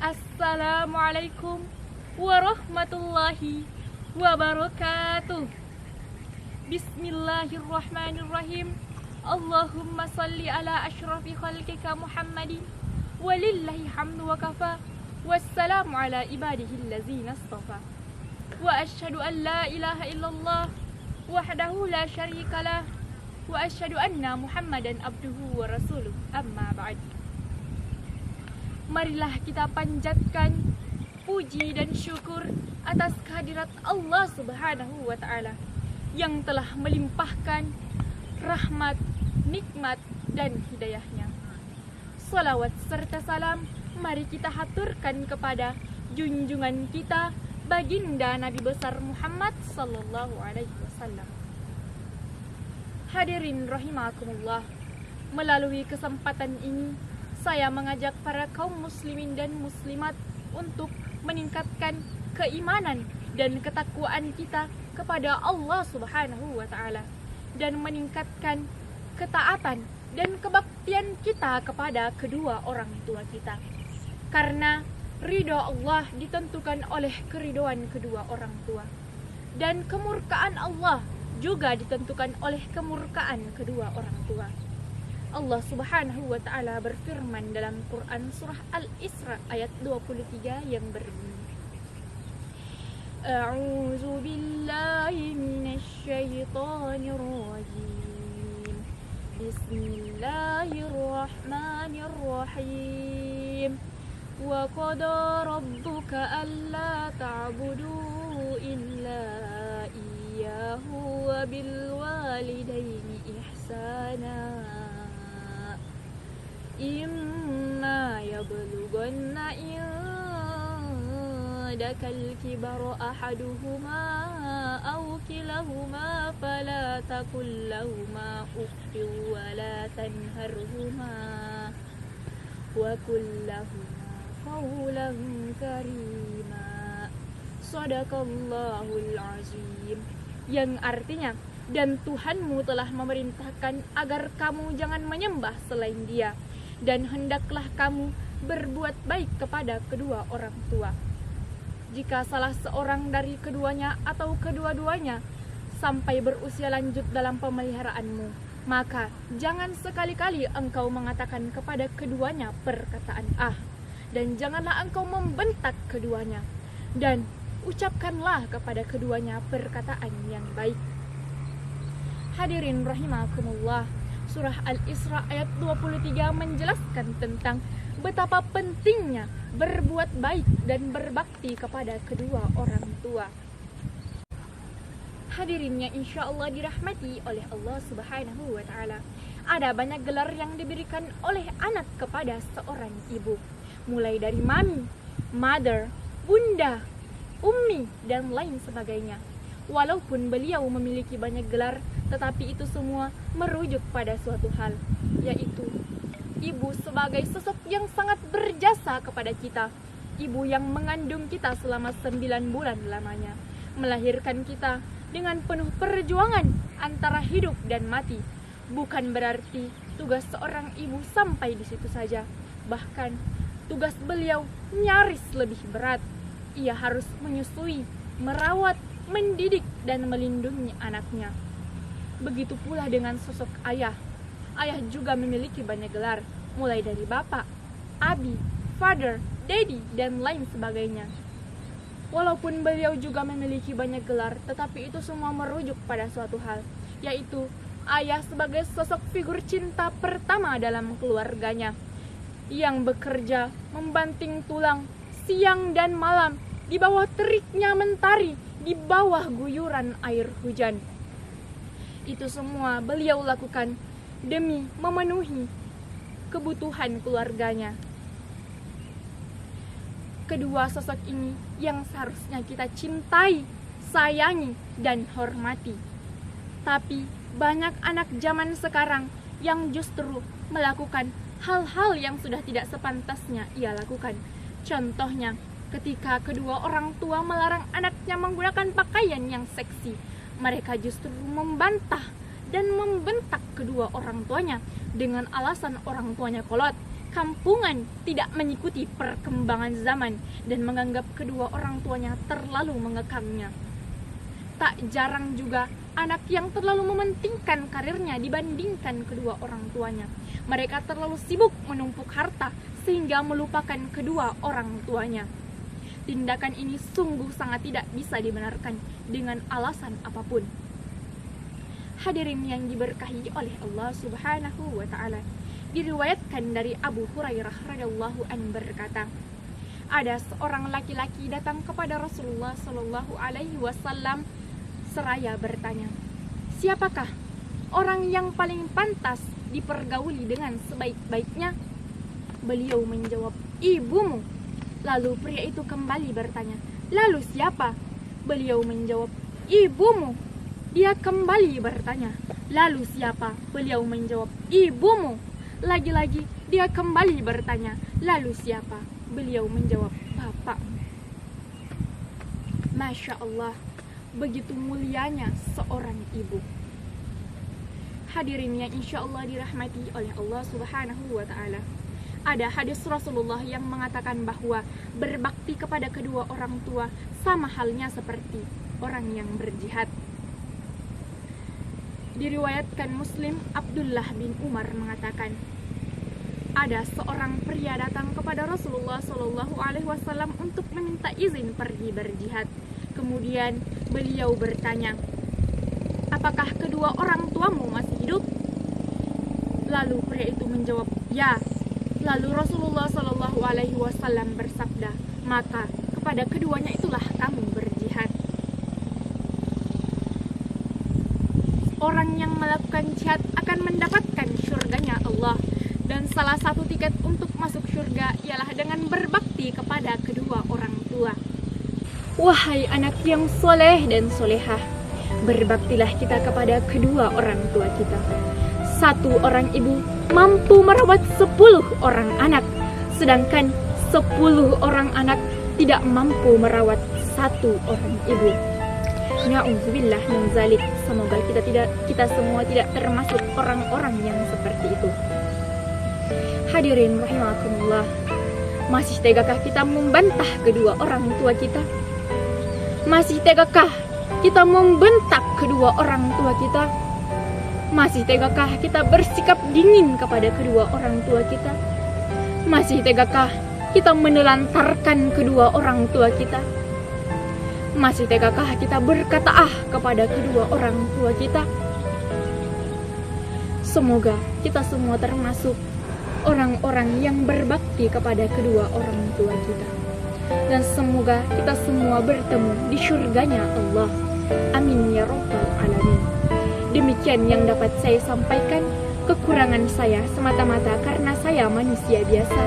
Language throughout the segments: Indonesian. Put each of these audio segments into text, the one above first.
Assalamualaikum warahmatullahi wabarakatuh. Bismillahirrahmanirrahim. Allahumma salli ala ashrafi khalqika Muhammadin walillahi hamdu wa kafa. Wassalamu ala ibadihi allazina astafa. Wa ashhadu an la ilaha illallah wahdahu la syarika lah. Wa ashhadu anna Muhammadan abduhu wa rasuluh. Amma ba'd. Marilah kita panjatkan puji dan syukur atas kehadirat Allah Subhanahu wa Ta'ala yang telah melimpahkan rahmat, nikmat, dan hidayahnya. Salawat serta salam mari kita haturkan kepada junjungan kita baginda Nabi besar Muhammad sallallahu alaihi wasallam. Hadirin rahimakumullah, melalui kesempatan ini saya mengajak para kaum muslimin dan muslimat untuk meningkatkan keimanan dan ketakwaan kita kepada Allah Subhanahu wa Ta'ala dan meningkatkan ketaatan dan kebaktian kita kepada kedua orang tua kita. Karena ridho Allah ditentukan oleh keridhoan kedua orang tua, dan kemurkaan Allah juga ditentukan oleh kemurkaan kedua orang tua. Allah Subhanahu wa Ta'ala berfirman dalam Quran surah Al-Isra ayat 23 yang berbunyi, A'udzu billahi minasy syaithanir rajim. Bismillahirrahmanirrahim. Wa qada rabbuka alla ta'budu illa iyyahu wa bil walidaini ihsana. Imma yablughanna indakal kibara ahaduhuma aw kilahuma fala taqul lahumā uffin wa la tanharhumā wa qul lahumā qawlan karīmā. Shadaqallahul azim. Yang artinya, dan Tuhanmu telah memerintahkan agar kamu jangan menyembah selain Dia, dan hendaklah kamu berbuat baik kepada kedua orang tua. Jika salah seorang dari keduanya atau kedua-duanya sampai berusia lanjut dalam pemeliharaanmu, maka jangan sekali-kali engkau mengatakan kepada keduanya perkataan ah, dan janganlah engkau membentak keduanya, dan ucapkanlah kepada keduanya perkataan yang baik. Hadirin rahimakumullah, surah Al-Isra ayat 23 menjelaskan tentang betapa pentingnya berbuat baik dan berbakti kepada kedua orang tua. Hadirinnya insya Allah dirahmati oleh Allah Subhanahu wa Ta'ala. Ada banyak gelar yang diberikan oleh anak kepada seorang ibu, mulai dari mami, mother, bunda, ummi, dan lain sebagainya. Walaupun beliau memiliki banyak gelar, tetapi itu semua merujuk pada suatu hal, yaitu ibu sebagai sosok yang sangat berjasa kepada kita. Ibu yang mengandung kita selama 9 bulan lamanya, melahirkan kita dengan penuh perjuangan antara hidup dan mati. Bukan berarti tugas seorang ibu sampai di situ saja. Bahkan tugas beliau nyaris lebih berat. Ia harus menyusui, merawat, mendidik, dan melindungi anaknya. Begitu pula dengan sosok ayah. Ayah juga memiliki banyak gelar, mulai dari bapak, abi, father, daddy, dan lain sebagainya. Walaupun beliau juga memiliki banyak gelar, tetapi itu semua merujuk pada suatu hal, yaitu ayah sebagai sosok figur cinta pertama dalam keluarganya, yang bekerja membanting tulang siang dan malam di bawah teriknya mentari, di bawah guyuran air hujan. Itu semua beliau lakukan demi memenuhi kebutuhan keluarganya. Kedua sosok ini yang seharusnya kita cintai, sayangi, dan hormati. Tapi banyak anak zaman sekarang yang justru melakukan hal-hal yang sudah tidak sepantasnya ia lakukan. Contohnya, ketika kedua orang tua melarang anaknya menggunakan pakaian yang seksi, mereka justru membantah dan membentak kedua orang tuanya dengan alasan orang tuanya kolot, kampungan, tidak mengikuti perkembangan zaman, dan menganggap kedua orang tuanya terlalu mengekangnya. Tak jarang juga anak yang terlalu mementingkan karirnya dibandingkan kedua orang tuanya. Mereka terlalu sibuk menumpuk harta sehingga melupakan kedua orang tuanya. Tindakan ini sungguh sangat tidak bisa dibenarkan dengan alasan apapun. Hadirin yang diberkahi oleh Allah Subhanahu wa taala, diriwayatkan dari Abu Hurairah radhiyallahu anhu berkata, ada seorang laki-laki datang kepada Rasulullah sallallahu alaihi wasallam seraya bertanya, "Siapakah orang yang paling pantas dipergauli dengan sebaik-baiknya?" Beliau menjawab, "Ibumu." Lalu pria itu kembali bertanya, "Lalu siapa?" Beliau menjawab, "Ibumu." Dia kembali bertanya, "Lalu siapa?" Beliau menjawab, "Ibumu." Lagi-lagi dia kembali bertanya, "Lalu siapa?" Beliau menjawab, "Bapakmu." Masya Allah, begitu mulianya seorang ibu. Hadirin yang insya Allah dirahmati oleh Allah Subhanahu wa ta'ala, ada hadis Rasulullah yang mengatakan bahwa berbakti kepada kedua orang tua sama halnya seperti orang yang berjihad. Diriwayatkan Muslim, Abdullah bin Umar mengatakan, ada seorang pria datang kepada Rasulullah Shallallahu Alaihi Wasallam untuk meminta izin pergi berjihad. Kemudian beliau bertanya, "Apakah kedua orang tuamu masih hidup?" Lalu pria itu menjawab, "Ya." Lalu Rasulullah Shallallahu Alaihi Wasallam bersabda, "Maka kepada keduanya itulah kamu berjihad." Orang yang melakukan jihad akan mendapatkan surganya Allah. Dan salah satu tiket untuk masuk surga ialah dengan berbakti kepada kedua orang tua. Wahai anak yang soleh dan solehah, berbaktilah kita kepada kedua orang tua kita. Satu orang ibu mampu merawat 10 orang anak, sedangkan 10 orang anak tidak mampu merawat satu orang ibu. Na'udzubillah min zalik. Semoga kita semua tidak termasuk orang-orang yang seperti itu. Hadirin rahimakumullah, masih tegakah kita membantah kedua orang tua kita? Masih tegakah kita membentak kedua orang tua kita? Masih tegakah kita bersikap dingin kepada kedua orang tua kita? Masih tegakah kita menelantarkan kedua orang tua kita? Masih tegakah kita berkata kepada kedua orang tua kita? Semoga kita semua termasuk orang-orang yang berbakti kepada kedua orang tua kita. Dan semoga kita semua bertemu di surganya Allah. Amin ya rabbal alamin. Demikian yang dapat saya sampaikan. Kekurangan saya semata-mata karena saya manusia biasa,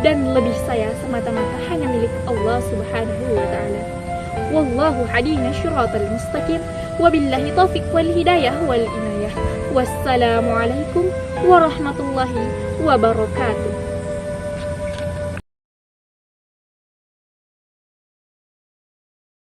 dan lebih saya semata-mata hanya milik Allah Subhanahu wa ta'ala. Wallahu hadina syiratal mustaqim. Wabillahi taufiq wal hidayah wal inayah. Wassalamualaikum warahmatullahi wabarakatuh.